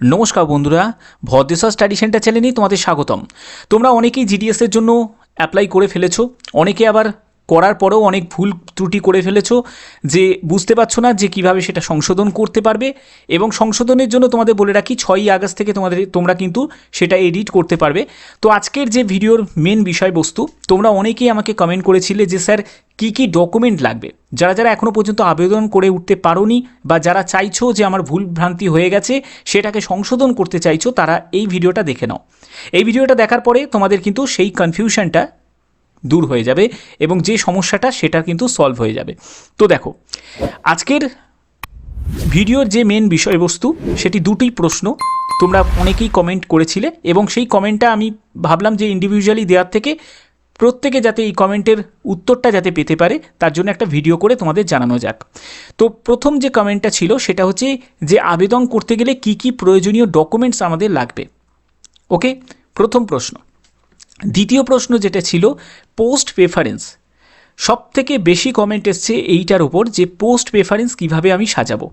নমস্কার বন্ধুরা, Bhadreswar study centre চ্যানেলে তোমাদের স্বাগতম। তোমরা অনেকেই জিডিএসের জন্য অ্যাপ্লাই করে ফেলেছো, অনেকে আবার করার পরেও অনেক ভুল ত্রুটি করে ফেলেছো, যে বুঝতে পারছো না যে কিভাবে সেটা সংশোধন করতে পারবে। এবং সংশোধনের জন্য তোমাদের বলে রাখি 6ই আগস্ট থেকে তোমরা কিন্তু সেটা এডিট করতে পারবে। তো আজকের যে ভিডিওর মেন বিষয়বস্তু, তোমরা অনেকেই আমাকে কমেন্ট করেছিলে যে স্যার কী কী ডকুমেন্ট লাগবে। যারা যারা এখনও পর্যন্ত আবেদন করে উঠতে পারোনি বা যারা চাইছো যে আমার ভুল ভ্রান্তি হয়ে গেছে সেটাকে সংশোধন করতে চাইছো, তারা এই ভিডিওটা দেখে নাও। এই ভিডিওটা দেখার পরে তোমাদের কিন্তু সেই কনফিউশনটা দূর হয়ে যাবে এবং যে সমস্যাটা সেটা কিন্তু সলভ হয়ে যাবে। তো দেখো, আজকের ভিডিওর যে মেন বিষয়বস্তু সেটি দুটি প্রশ্ন তোমরা অনেকেই কমেন্ট করেছিলে এবং সেই কমেন্টটা আমি ভাবলাম যে ইন্ডিভিজুয়ালি দেওয়ার থেকে প্রত্যেকে যাতে এই কমেন্টের উত্তরটা যাতে পেতে পারে তার জন্য একটা ভিডিও করে তোমাদের জানানো যাক। তো প্রথম যে কমেন্টটা ছিল সেটা হচ্ছে যে আবেদন করতে গেলে কি কি প্রয়োজনীয় ডকুমেন্টস আমাদের লাগবে। ওকে, প্রথম প্রশ্ন। দ্বিতীয় প্রশ্ন যেটা ছিল পোস্ট প্রেফারেন্স। সব থেকে বেশি কমেন্ট এসছে এইটার উপর যে পোস্ট প্রেফারেন্স কিভাবে আমি সাজাবো।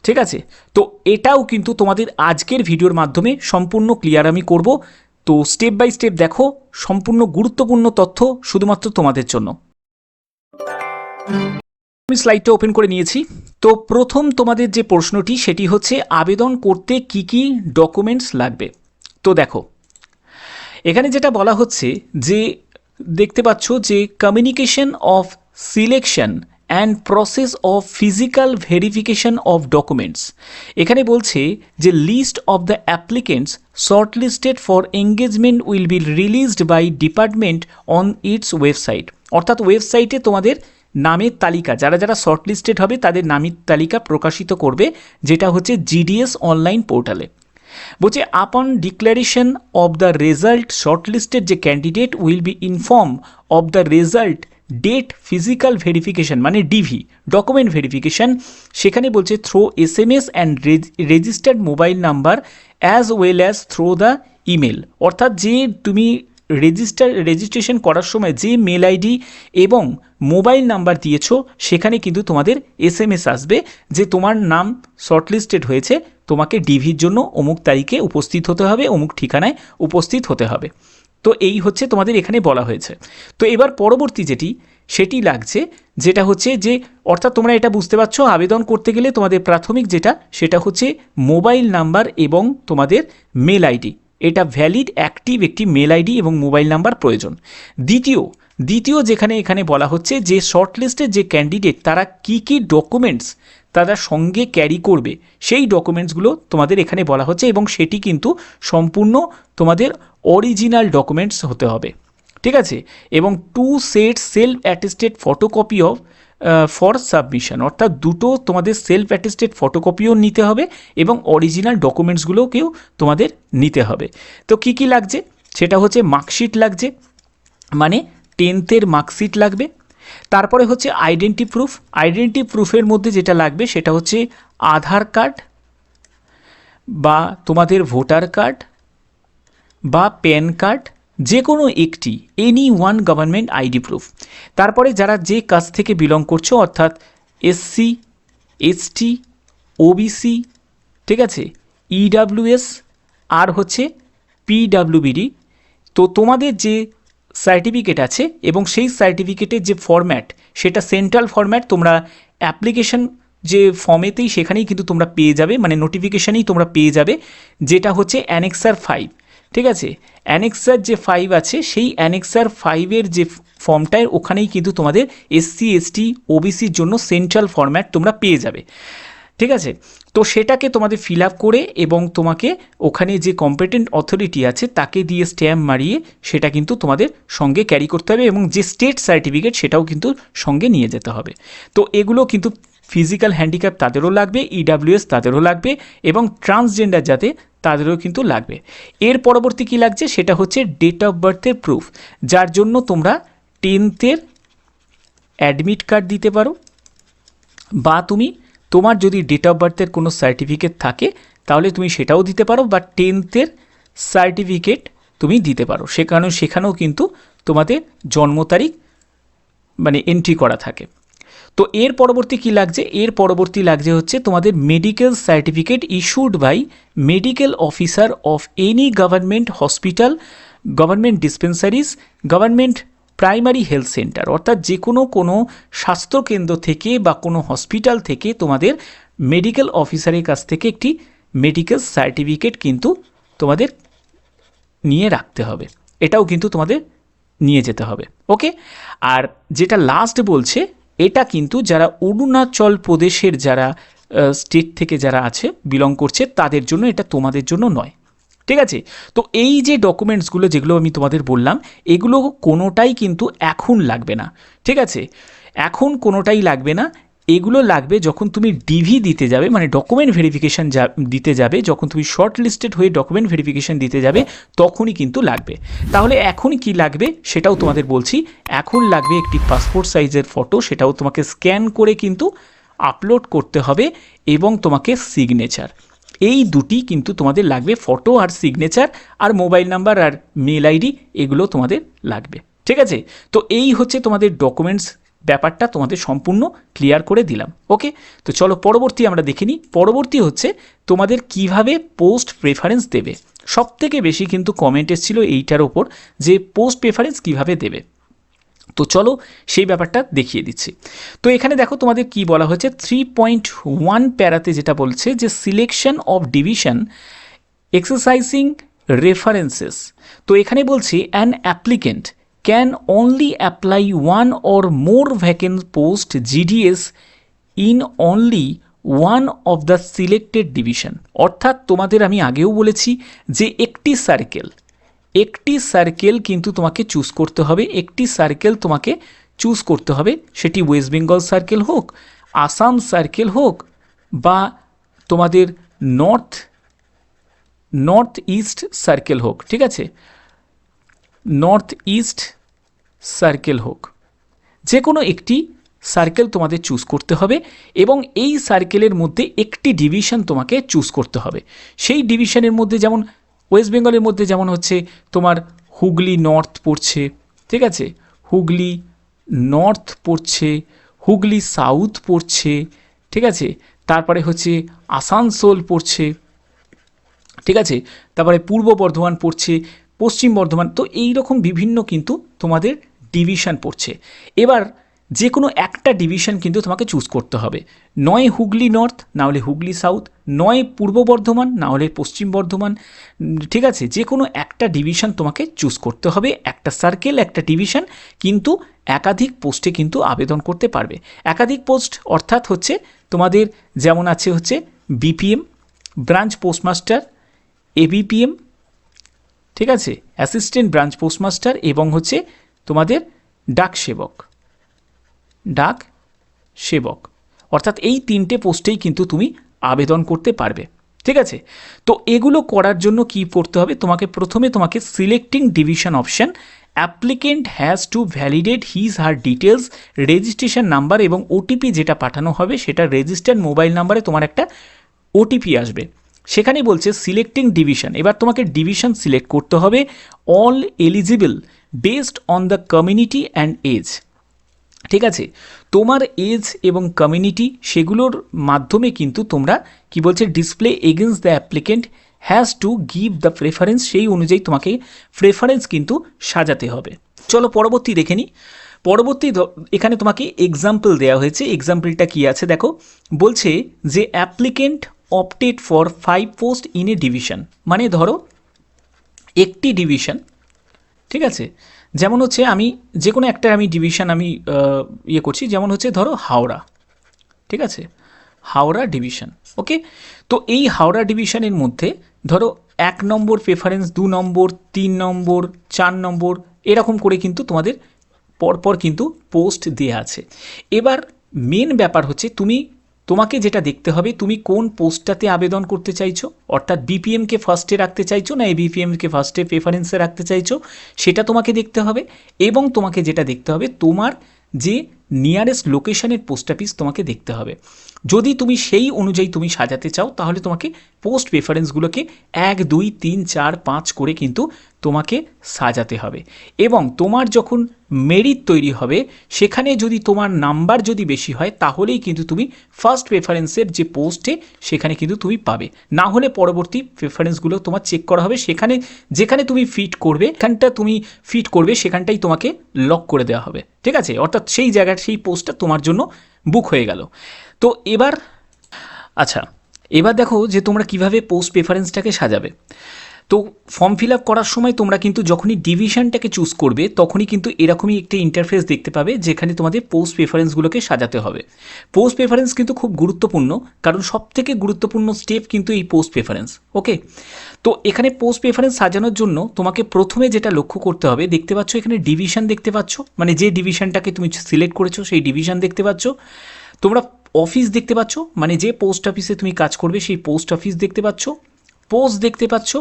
ঠিক আছে, তো এটাও কিন্তু তোমাদের আজকের ভিডিওর মাধ্যমে সম্পূর্ণ ক্লিয়ার আমি করব। তো স্টেপ বাই স্টেপ দেখো, সম্পূর্ণ গুরুত্বপূর্ণ তথ্য শুধুমাত্র তোমাদের জন্য। আমি স্লাইডটা ওপেন করে নিয়েছি। তো প্রথম তোমাদের যে প্রশ্নটি সেটি হচ্ছে আবেদন করতে কি কি ডকুমেন্টস লাগবে। তো দেখো, এখানে যেটা বলা হচ্ছে যে দেখতে পাচ্ছ যে communication of selection and process of physical verification of documents. এখানে বলছে যে list of the applicants shortlisted for engagement will be released by department on its website. অর্থাৎ ওয়েবসাইটে তোমাদের নামের তালিকা, যারা যারা শর্টলিস্টেড হবে তাদের নামের তালিকা প্রকাশিত করবে, যেটা হচ্ছে জিডিএস অনলাইন পোর্টালে। বলছে upon declaration of the result shortlisted যে candidate will be inform of the result date physical verification মানে ডিভি ডকুমেন্ট ভেরিফিকেশন। সেখানে বলছে through SMS and registered mobile number as well as through the email. অর্থাৎ যে তুমি registration করার সময় যে মেল আইডি এবং মোবাইল নাম্বার দিয়েছো সেখানে কিন্তু তোমাদের SMS আসবে যে তোমার নাম শর্টলিস্টেড হয়েছে, তোমাকে ডিভির জন্য অমুক তারিখে উপস্থিত হতে হবে, অমুক ঠিকানায় উপস্থিত হতে হবে। তো এই হচ্ছে তোমাদের এখানে বলা হয়েছে। তো এবার পরবর্তী যেটি সেটি লাগছে, যেটা হচ্ছে যে অর্থাৎ তোমরা এটা বুঝতে পারছো আবেদন করতে গেলে তোমাদের প্রাথমিক যেটা সেটা হচ্ছে মোবাইল নাম্বার এবং তোমাদের মেল আইডি। এটা ভ্যালিড অ্যাক্টিভ একটি মেল আইডি এবং মোবাইল নাম্বার প্রয়োজন। দ্বিতীয় যেখানে এখানে বলা হচ্ছে যে শর্টলিস্টের যে ক্যান্ডিডেট তারা কি কি ডকুমেন্টস তারা সঙ্গে ক্যারি করবে, সেই ডকুমেন্টসগুলো তোমাদের এখানে বলা হচ্ছে এবং সেটি কিন্তু সম্পূর্ণ তোমাদের অরিজিনাল ডকুমেন্টস হতে হবে। ঠিক আছে, এবং 2 set self attested photocopy of for submission. অর্থাৎ দুটো তোমাদের সেলফ অ্যাটেস্টেড ফটোকপিও নিতে হবে এবং অরিজিনাল ডকুমেন্টসগুলোকেও তোমাদের নিতে হবে। তো কি কি লাগছে সেটা হচ্ছে মার্কশিট লাগছে, মানে 10th মার্কশিট লাগবে। তারপরে হচ্ছে আইডেন্টি প্রুফের মধ্যে যেটা লাগবে সেটা হচ্ছে আধার কার্ড বা তোমাদের ভোটার কার্ড বা প্যান কার্ড, যে কোনো একটি, any one government ID proof. তারপরে যারা যে কাস্ট থেকে বিলং করছো অর্থাৎ SC ST OBC, ঠিক আছে, EWS আর হচ্ছে PWBD। তো তোমাদের যে সার্টিফিকেট আছে এবং সেই সার্টিফিকেটের যে ফরম্যাট সেটা সেন্ট্রাল ফরম্যাট তোমরা অ্যাপ্লিকেশন যে ফর্মেতেই সেখানেই কিন্তু তোমরা পেয়ে যাবে, মানে নোটিফিকেশানেই তোমরা পেয়ে যাবে, যেটা হচ্ছে অ্যানেক্সার 5। ঠিক আছে, অ্যানেক্সার যে 5 আছে সেই অ্যানেক্সার 5-এর যে ফর্মটায় ওখানেই কিন্তু তোমাদের SC ST OBCর জন্য সেন্ট্রাল ফরম্যাট তোমরা পেয়ে যাবে। ঠিক আছে, তো সেটাকে তোমাদের ফিল আপ করে এবং তোমাকে ওখানে যে কম্পিটেন্ট অথরিটি আছে তাকে দিয়ে স্ট্যাম্প মারিয়ে সেটা কিন্তু তোমাদের সঙ্গে ক্যারি করতে হবে এবং যে স্টেট সার্টিফিকেট সেটাও কিন্তু সঙ্গে নিয়ে যেতে হবে। তো এগুলো কিন্তু ফিজিক্যাল হ্যান্ডিক্যাপ তাদেরও লাগবে, EWS তাদেরও লাগবে এবং ট্রান্সজেন্ডার যাতে তাদেরও কিন্তু লাগবে। এর পরবর্তী কী লাগছে সেটা হচ্ছে ডেট অফ বার্থের প্রুফ, যার জন্য তোমরা 10th অ্যাডমিট কার্ড দিতে পারো বা তোমার যদি ডেট অফ বার্থের কোনো সার্টিফিকেট থাকে তাহলে তুমি সেটাও দিতে পারো, বা 10th সার্টিফিকেট তুমি দিতে পারো, সেখানেও কিন্তু তোমাদের জন্ম তারিখ মানে এন্ট্রি করা থাকে। তো এর পরবর্তী কি লাগছে, এর পরবর্তী লাগছে হচ্ছে তোমাদের medical certificate issued by medical officer of any government hospital, government dispensaries, government primary health centre, অর্থাৎ যে কোনো স্বাস্থ্যকেন্দ্র থেকে বা কোনো হসপিটাল থেকে তোমাদের মেডিকেল অফিসারের কাছ থেকে একটি মেডিকেল সার্টিফিকেট কিন্তু তোমাদের নিয়ে রাখতে হবে, এটাও কিন্তু তোমাদের নিয়ে যেতে হবে। ওকে, আর যেটা লাস্ট বলছে এটা কিন্তু যারা অরুণাচল প্রদেশের যারা স্টেট থেকে যারা আছে বিলং করছে তাদের জন্য, এটা তোমাদের জন্য নয়। ঠিক আছে, তো এই যে ডকুমেন্টসগুলো যেগুলো আমি তোমাদের বললাম এগুলো কোনোটাই কিন্তু এখন লাগবে না। ঠিক আছে, এখন কোনোটাই লাগবে না, এগুলো লাগবে যখন তুমি ডিভি দিতে যাবে, মানে ডকুমেন্ট ভেরিফিকেশান দিতে যাবে, যখন তুমি শর্ট লিস্টেড হয়ে ডকুমেন্ট ভেরিফিকেশান দিতে যাবে তখনই কিন্তু লাগবে। তাহলে এখন কি লাগবে সেটাও তোমাদের বলছি। এখন লাগবে একটি পাসপোর্ট সাইজের ফটো, সেটাও তোমাকে স্ক্যান করে কিন্তু আপলোড করতে হবে, এবং তোমাকে সিগনেচার, এই দুটি কিন্তু তোমাদের লাগবে, ফটো আর সিগনেচার, আর মোবাইল নাম্বার আর মেল আইডি এগুলো তোমাদের লাগবে। ঠিক আছে, তো এই হচ্ছে তোমাদের ডকুমেন্টস ব্যাপারটা তোমাদের সম্পূর্ণ ক্লিয়ার করে দিলাম। ওকে, তো চলো পরবর্তী আমরা দেখে নিই। পরবর্তী হচ্ছে তোমাদের কিভাবে পোস্ট প্রেফারেন্স দেবে। সবথেকে বেশি কিন্তু কমেন্ট এসেছিল এইটার ওপর যে পোস্ট প্রেফারেন্স কিভাবে দেবে। তো চলো সেই ব্যাপারটা দেখিয়ে দিচ্ছি। তো এখানে দেখো তোমাদের কি বলা হয়েছে, 3.1 প্যারাতে যেটা বলছে যে selection of division exercising references. তো এখানে বলছে an applicant can only apply one or more vacant post GDS in only one of the selected division. অর্থাৎ তোমাদের আমি আগেও বলেছি যে একটি সার্কেল কিন্তু তোমাকে চুজ করতে হবে, একটি সার্কেল তোমাকে চুজ করতে হবে, সেটি ওয়েস্ট বেঙ্গল সার্কেল হোক, আসাম সার্কেল হোক, বা তোমাদের নর্থ ইস্ট সার্কেল হোক। ঠিক আছে, নর্থ ইস্ট সার্কেল হোক, যে কোনো একটি সার্কেল তোমাদের চুজ করতে হবে, এবং এই সার্কেলের মধ্যে একটি ডিভিশন তোমাকে চুজ করতে হবে। সেই ডিভিশনের মধ্যে যেমন ওয়েস্ট বেঙ্গলের মধ্যে যেমন হচ্ছে তোমার হুগলি নর্থ পড়ছে, ঠিক আছে, হুগলি নর্থ পড়ছে, হুগলি সাউথ পড়ছে, ঠিক আছে, তারপরে হচ্ছে আসানসোল পড়ছে, ঠিক আছে, তারপরে পূর্ব বর্ধমান পড়ছে, পশ্চিম বর্ধমান, তো এই রকম বিভিন্ন কিন্তু তোমাদের ডিভিশন পড়ছে। এবার যে কোনো একটা ডিভিশন কিন্তু তোমাকে চুজ করতে হবে, নয় হুগলি নর্থ, না হলে হুগলি সাউথ, নয় পূর্ব বর্ধমান, না হলে পশ্চিম বর্ধমান। ঠিক আছে, যে কোনো একটা ডিভিশন তোমাকে চুজ করতে হবে, একটা সার্কেল একটা ডিভিশন, কিন্তু একাধিক পোস্টে কিন্তু আবেদন করতে পারবে। একাধিক পোস্ট অর্থাৎ হচ্ছে তোমাদের যেমন আছে হচ্ছে বিপিএম, ব্রাঞ্চ পোস্টমাস্টার, এবিপিএম, ঠিক আছে, অ্যাসিস্ট্যান্ট ব্রাঞ্চ পোস্টমাস্টার, এবং হচ্ছে তোমাদের ডাক সেবক, অর্থাৎ এই তিনটে পোস্টেই কিন্তু তুমি আবেদন করতে পারবে। ঠিক আছে, তো এগুলো করার জন্য কি করতে হবে, তোমাকে selecting division option, applicant has to validate his her details, registration number এবং ওটিপি যেটা পাঠানো হবে সেটা রেজিস্টার্ড মোবাইল নাম্বারে তোমার একটা ওটিপি আসবে। সেখানে বলছে সিলেক্টিং ডিভিশন, এবার তোমাকে ডিভিশন সিলেক্ট করতে হবে, all eligible based on the community and age. ঠিক আছে, তোমার এজ এবং কমিউনিটি সেগুলোর মাধ্যমে কিন্তু তোমরা কি বলছে display against the applicant has to give the preference, সেই অনুযায়ী তোমাকে প্রেফারেন্স কিন্তু সাজাতে হবে। চলো পরবর্তী দেখে নিই। পরবর্তী এখানে তোমাকে এক্সাম্পল দেওয়া হয়েছে, এক্সাম্পলটা কি আছে দেখো, বলছে যে applicant opted for 5 post in a division, মানে ধরো একটি ডিভিশন, ঠিক আছে, যেমন হচ্ছে আমি যে কোনো একটা ডিভিশন করছি, যেমন হচ্ছে ধরো হাওড়া, ঠিক আছে, হাওড়া ডিভিশন। ওকে, তো এই হাওড়া ডিভিশনের মধ্যে ধরো 1 নম্বর প্রেফারেন্স, 2 নম্বর, 3 নম্বর, 4 নম্বর, এরকম করে কিন্তু তোমাদের পরপর কিন্তু পোস্ট দেওয়া আছে। এবার মেন ব্যাপার হচ্ছে তোমাকে যেটা দেখতে হবে তুমি কোন পোস্টটাতে আবেদন করতে চাইছো, অর্থাৎ বিপিএমকে ফার্স্টে রাখতে চাইছো না এবিপিএমকে ফার্স্টে প্রেফারেন্সে রাখতে চাইছো, সেটা তোমাকে দেখতে হবে। এবং তোমাকে যেটা দেখতে হবে তোমার যে নিয়ারেস্ট লোকেশনের পোস্ট অফিস তোমাকে দেখতে হবে। যদি তুমি সেই অনুযায়ী তুমি সাজাতে চাও তাহলে তোমাকে পোস্ট প্রেফারেন্সগুলোকে 1 2 3 4 5 করে কিন্তু তোমাকে সাজাতে হবে। এবং তোমার যখন মেরিট তৈরি হবে সেখানে যদি তোমার নাম্বার যদি বেশি হয় তাহলেই কিন্তু তুমি ফার্স্ট প্রেফারেন্সের যে পোস্টে সেখানে কিন্তু তুমি পাবে, না হলে পরবর্তী প্রেফারেন্সগুলো তোমার চেক করা হবে, সেখানে যেখানে তুমি ফিট করবে এখানটা তুমি ফিট করবে সেখানটাই তোমাকে লক করে দেওয়া হবে। ঠিক আছে, অর্থাৎ সেই জায়গার সেই পোস্টটা তোমার জন্য বুক হয়ে গেল। তো এবার আচ্ছা, এবার দেখো যে তোমরা কিভাবে পোস্ট প্রেফারেন্সটাকে সাজাবে। তো ফর্ম ফিল আপ করার সময় তোমরা কিন্তু যখনই ডিভিশনটাকে চুজ করবে তখনই কিন্তু এরকমই একটি ইন্টারফেস দেখতে পাবে যেখানে তোমাদের পোস্ট প্রেফারেন্সগুলোকে সাজাতে হবে। পোস্ট প্রেফারেন্স কিন্তু খুব গুরুত্বপূর্ণ, কারণ সবথেকে গুরুত্বপূর্ণ স্টেপ কিন্তু এই পোস্ট প্রেফারেন্স। ওকে, তো এখানে পোস্ট প্রেফারেন্স সাজানোর জন্য তোমাকে প্রথমে যেটা লক্ষ্য করতে হবে, দেখতে পাচ্ছ এখানে ডিভিশন দেখতে পাচ্ছ, মানে যে ডিভিশনটাকে তুমি সিলেক্ট করেছো সেই ডিভিশন দেখতে পাচ্ছ। তোমরা অফিস দেখতে পাচ্ছ, মানে যে পোস্ট অফিসে তুমি কাজ করবে সেই পোস্ট অফিস দেখতে পাচ্ছ, পোস্ট দেখতে পাচ্ছ,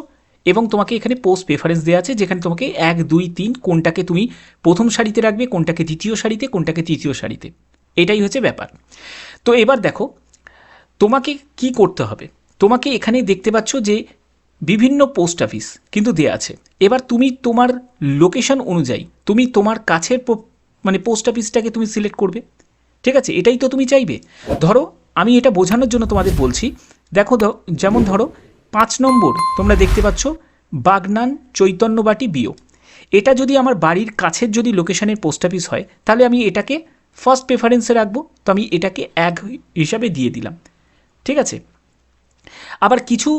এবং তোমাকে এখানে পোস্ট প্রেফারেন্স দেওয়া আছে যেখানে তোমাকে 1 2 3 কোনটাকে তুমি প্রথম সারিতে রাখবে, কোনটাকে দ্বিতীয় সারিতে, কোনটাকে তৃতীয় সারিতে, এটাই হচ্ছে ব্যাপার। তো এবার দেখো তোমাকে কি করতে হবে। তোমাকে এখানে দেখতে পাচ্ছ যে বিভিন্ন পোস্ট অফিস কিন্তু দেওয়া আছে। এবার তুমি তোমার লোকেশন অনুযায়ী তুমি তোমার কাছের মানে পোস্ট অফিসটাকে তুমি সিলেক্ট করবে। ঠিক আছে, এটাই তো তুমি চাইবে। ধরো আমি এটা বোঝানোর জন্য তোমাদের বলছি, দেখো যেমন ধরো 5 নম্বর তোমরা দেখতে পাচ্ছ বাগনান চৈতন্যবাটি বিও, এটা যদি আমার বাড়ির কাছের যদি লোকেশনের পোস্ট অফিস হয় তাহলে আমি এটাকে ফার্স্ট প্রেফারেন্সে রাখবো, তো আমি এটাকে 1 হিসাবে দিয়ে দিলাম। ঠিক আছে, আবার কিছু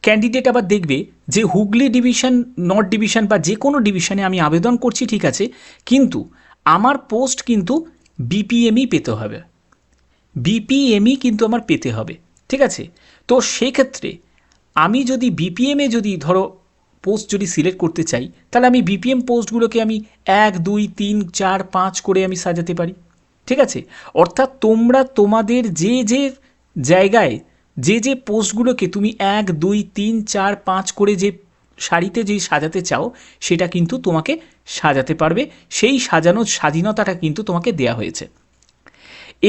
ক্যান্ডিডেট আবার দেখবে যে হুগলি ডিভিশন, নর্থ ডিভিশন বা যে কোনো ডিভিশনে আমি আবেদন করছি, ঠিক আছে, কিন্তু আমার পোস্ট কিন্তু বিপিএমই পেতে হবে, বিপিএমই কিন্তু আমার পেতে হবে। ঠিক আছে, তো সেক্ষেত্রে আমি যদি বিপিএমে যদি ধরো পোস্ট যদি সিলেক্ট করতে চাই তাহলে আমি বিপিএম পোস্টগুলোকে আমি 1 2 3 4 5 করে আমি সাজাতে পারি। ঠিক আছে, অর্থাৎ তোমরা তোমাদের যে যে জায়গায় যে যে পোস্টগুলোকে তুমি 1 2 3 4 5 করে যে সারিতে যেই সাজাতে চাও সেটা কিন্তু তোমাকে সাজাতে পারবে, সেই সাজানোর স্বাধীনতাটা কিন্তু তোমাকে দেয়া হয়েছে।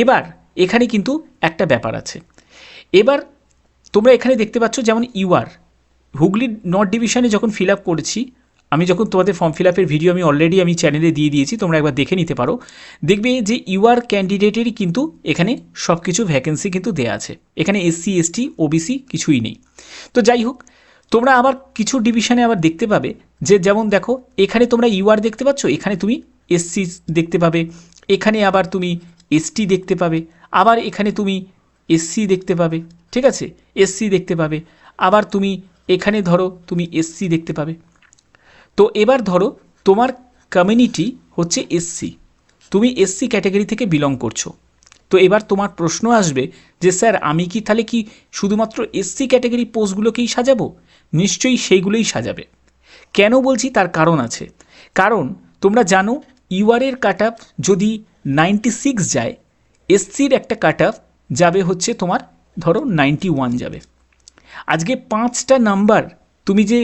এবার এখানে কিন্তু একটা ব্যাপার আছে। এবার তোমরা এখানে দেখতে পাচ্ছ যেমন ইউআর হুগলি নর্থ ডিভিশনে যখন ফিল আপ করেছি, আমি যখন তোমাদের ফর্ম ফিল আপের ভিডিও আমি অলরেডি আমি চ্যানেলে দিয়ে দিয়েছি, তোমরা একবার দেখে নিতে পারো, দেখবে যে ইউআর ক্যান্ডিডেটেরই কিন্তু এখানে সব কিছু ভ্যাকেন্সি কিন্তু দেওয়া আছে, এখানে এসসি এসটি ওবিসি কিছুই নেই। তো যাই হোক, তোমরা আবার কিছু ডিভিশনে আবার দেখতে পাবে যে যেমন দেখো এখানে তোমরা ইউআর দেখতে পাচ্ছ, এখানে তুমি এসসি দেখতে পাবে, এখানে আবার তুমি এসটি দেখতে পাবে, আবার এখানে তুমি এসসি দেখতে পাবে। ঠিক আছে, এসসি দেখতে পাবে, আবার তুমি এখানে ধরো তুমি এসসি দেখতে পাবে। তো এবার ধরো তোমার কমিউনিটি হচ্ছে এসসি, তুমি এসসি ক্যাটাগরি থেকে বিলং করছো। তো এবার তোমার প্রশ্ন আসবে যে স্যার আমি কি তাহলে কি শুধুমাত্র এসসি ক্যাটাগরি পোস্টগুলোকেই সাজাবো? নিশ্চয়ই সেইগুলোই সাজাবে। কেন বলছি তার কারণ আছে, কারণ তোমরা জানো ইউআরের কাট অফ যদি 96 যায়, এসসির একটা কাট অফ যাবে হচ্ছে তোমার ধরো 91 যাবে। আজকে 5টা নাম্বার তুমি যে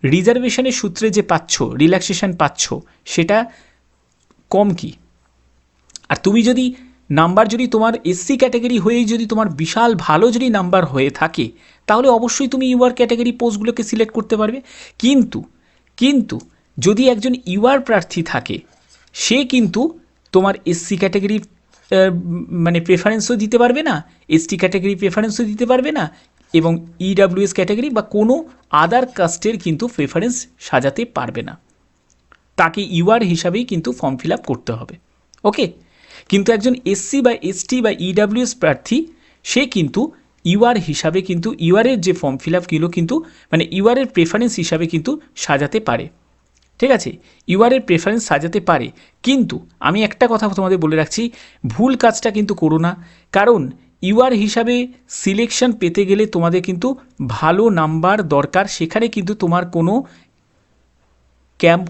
রিজার্ভেশনের সূত্রে যে পাচ্ছ, রিল্যাক্সেশন পাচ্ছ, সেটা কম কি? আর তুমি যদি নাম্বার যদি তোমার এসসি ক্যাটাগরি হয়েই যদি তোমার বিশাল ভালো যদি নাম্বার হয়ে থাকে তাহলে অবশ্যই তুমি ইউআর ক্যাটাগরি পোস্টগুলোকে সিলেক্ট করতে পারবে। কিন্তু যদি একজন ইউআর প্রার্থী থাকে সে কিন্তু তোমার এসসি ক্যাটাগরি মানে প্রেফারেন্সও দিতে পারবে না, এসটি ক্যাটাগরি প্রেফারেন্সও দিতে পারবে না, এবং ইডাব্লিউএস ক্যাটাগরি বা কোনো আদার কাস্টের কিন্তু প্রেফারেন্স সাজাতে পারবে না। তাকে ইউআর হিসাবেই কিন্তু ফর্ম ফিল আপ করতে হবে। ওকে, কিন্তু একজন এসসি বা এসটি বা ইডাব্লিউএস প্রার্থী সে কিন্তু ইউআর হিসাবে কিন্তু ইউআরের যে ফর্ম ফিল আপগুলো কিন্তু মানে ইউআরের প্রেফারেন্স হিসাবে কিন্তু সাজাতে পারে। ঠিক আছে, ইউআরের প্রেফারেন্স সাজাতে পারে, কিন্তু আমি একটা কথা তোমাদের বলে রাখছি, ভুল কাজটা কিন্তু করো না। কারণ ইউআর হিসাবে সিলেকশন পেতে গেলে তোমাদের কিন্তু ভালো নাম্বার দরকার, সেখানে কিন্তু তোমার কোনো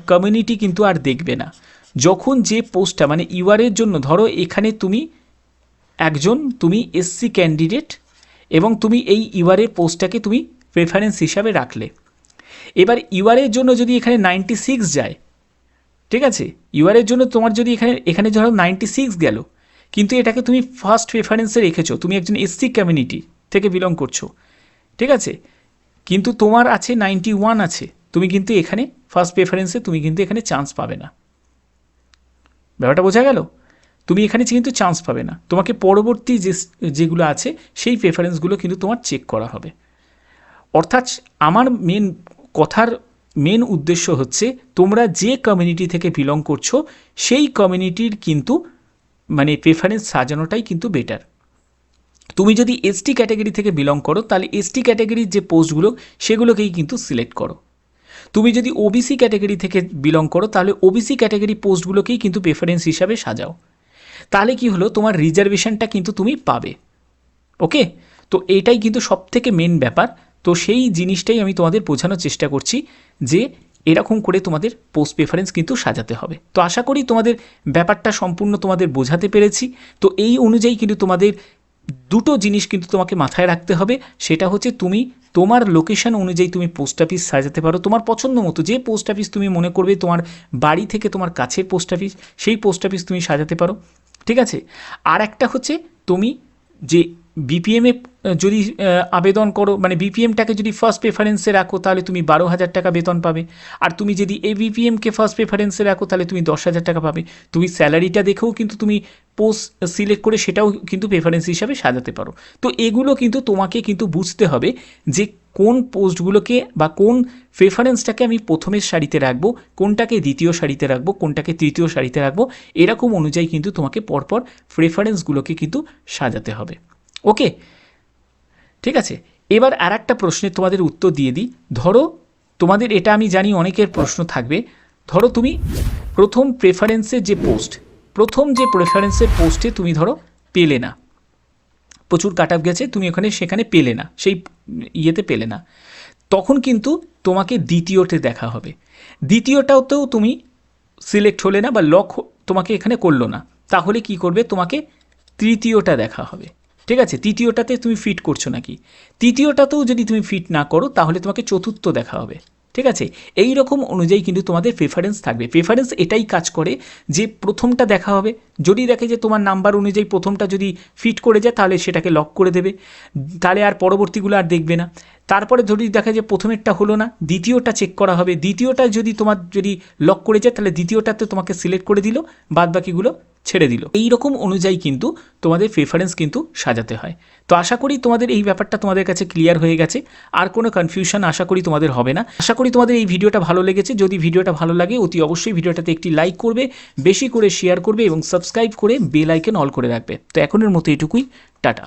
কমিউনিটি কিন্তু আর দেখবে না। যখন যে পোস্টটা মানে ইউআরের জন্য ধরো এখানে তুমি তুমি এসসি ক্যান্ডিডেট এবং তুমি এই ইউআরের পোস্টটাকে তুমি প্রেফারেন্স হিসাবে রাখলে, এবার ইউআরের জন্য যদি এখানে 96 যায়, ঠিক আছে, ইউআরের জন্য তোমার যদি এখানে ধরো 96 গেল, কিন্তু এটাকে তুমি ফার্স্ট প্রেফারেন্সে রেখেছো, তুমি একজন এসসি কমিউনিটি থেকে বিলং করছো, ঠিক আছে, কিন্তু তোমার আছে 91 আছে, তুমি কিন্তু এখানে ফার্স্ট প্রেফারেন্সে তুমি কিন্তু এখানে চান্স পাবে না। ব্যাপারটা বোঝা গেল? তুমি এখানে কিন্তু চান্স পাবে না, তোমাকে পরবর্তী যেগুলো আছে সেই প্রেফারেন্সগুলো কিন্তু তোমার চেক করা হবে। অর্থাৎ আমার কথার মেন উদ্দেশ্য হচ্ছে তোমরা যে কমিউনিটি থেকে বিলং করছো সেই কমিউনিটির কিন্তু মানে প্রেফারেন্স সাজানোটাই কিন্তু বেটার। তুমি যদি এসটি ক্যাটাগরি থেকে বিলং করো তাহলে এসটি ক্যাটাগরির যে পোস্টগুলো সেগুলোকেই কিন্তু সিলেক্ট করো। তুমি যদি ওবিসি ক্যাটাগরি থেকে বিলং করো তাহলে ওবিসি ক্যাটাগরি পোস্টগুলোকেই কিন্তু প্রেফারেন্স হিসাবে সাজাও। তাহলে কি হলো, তোমার রিজার্ভেশনটা কিন্তু তুমি পাবে। ওকে, তো এইটাই কিন্তু সবথেকে মেন ব্যাপার। তো সেই জিনিসটাই আমি তোমাদের বোঝানোর চেষ্টা করছি যে এরকম করে তোমাদের পোস্ট প্রেফারেন্স কিন্তু সাজাতে হবে। তো আশা করি তোমাদের ব্যাপারটা সম্পূর্ণ তোমাদের বোঝাতে পেরেছি। তো এই অনুযায়ী কিন্তু তোমাদের দুটো জিনিস কিন্তু তোমাকে মাথায় রাখতে হবে, সেটা হচ্ছে তুমি তোমার লোকেশন অনুযায়ী তুমি পোস্ট অফিস সাজাতে পারো, তোমার পছন্দ মতো যে পোস্ট অফিস তুমি মনে করবে তোমার বাড়ি থেকে তোমার কাছের পোস্ট অফিস, সেই পোস্ট অফিস তুমি সাজাতে পারো, ঠিক আছে। আর একটা হচ্ছে তুমি যে বিপিএমে যদি আবেদন করো, মানে বিপিএমটাকে যদি ফার্স্ট প্রেফারেন্সে রাখো তাহলে তুমি 12,000 টাকা বেতন পাবে। আর তুমি যদি এবিপিএমকে ফার্স্ট প্রেফারেন্সে রাখো তাহলে তুমি 10,000 টাকা পাবে। তুমি স্যালারিটা দেখেও কিন্তু তুমি পোস্ট সিলেক্ট করে সেটাও কিন্তু প্রেফারেন্স হিসাবে সাজাতে পারো। তো এগুলো কিন্তু তোমাকে কিন্তু বুঝতে হবে যে কোন পোস্টগুলোকে বা কোন প্রেফারেন্সটাকে আমি প্রথমের সারিতে রাখবো, কোনটাকে দ্বিতীয় সারিতে রাখবো, কোনটাকে তৃতীয় সারিতে রাখবো, এরকম অনুযায়ী কিন্তু তোমাকে পরপর প্রেফারেন্সগুলোকে কিন্তু সাজাতে হবে। ওকে, ঠিক আছে। এবার আর একটা প্রশ্নের তোমাদের উত্তর দিয়ে দিই। ধরো তোমাদের এটা আমি জানি অনেকের প্রশ্ন থাকবে, ধরো তুমি প্রথম প্রেফারেন্সের যে প্রেফারেন্সের পোস্টে তুমি ধরো পেলে না, প্রচুর কাট অফ গেছে, তুমি সেখানে পেলে না, সেই ইয়েতে পেলে না, তখন কিন্তু তোমাকে দ্বিতীয়তে দেখা হবে। দ্বিতীয়টাতেও তুমি সিলেক্ট হলে না বা লক তোমাকে এখানে করলো না, তাহলে কি করবে, তোমাকে তৃতীয়টা দেখা হবে, ঠিক আছে। তৃতীয়টাতে তুমি ফিট করছো নাকি, তৃতীয়টাতেও যদি তুমি ফিট না করো তাহলে তোমাকে চতুর্থ দেখা হবে, ঠিক আছে। এই রকম অনুযায়ী কিন্তু তোমাদের প্রেফারেন্স থাকবে। প্রেফারেন্স এটাই কাজ করে যে প্রথমটা দেখা হবে, যদি দেখে যে তোমার নাম্বার অনুযায়ী প্রথমটা যদি ফিট করে যায় তাহলে সেটাকে লক করে দেবে, তাহলে আর পরবর্তীগুলো আর দেখবে না। তারপরে যদি দেখা যায় প্রথমেরটা হলো না, দ্বিতীয়টা চেক করা হবে, দ্বিতীয়টা যদি তোমার যদি লক করে যায় তাহলে দ্বিতীয়টাতে তোমাকে সিলেক্ট করে দিল, বাদ বাকিগুলো ছেড়ে দিল। এই রকম অনুযায়ী কিন্তু তোমাদের প্রেফারেন্স কিন্তু সাজাতে হয়। তো আশা করি তোমাদের এই ব্যাপারটা তোমাদের কাছে ক্লিয়ার হয়ে গেছে, আর কোনো কনফিউশন আশা করি তোমাদের হবে না। আশা করি তোমাদের এই ভিডিওটা ভালো লেগেছে। যদি ভিডিওটা ভালো লাগে অতি অবশ্যই ভিডিওটাতে একটি লাইক করবে, বেশি করে শেয়ার করবে এবং সাবস্ক্রাইব করে বেল আইকন অল করে রাখবে। তো এখনের মতো এটুকুই, টাটা।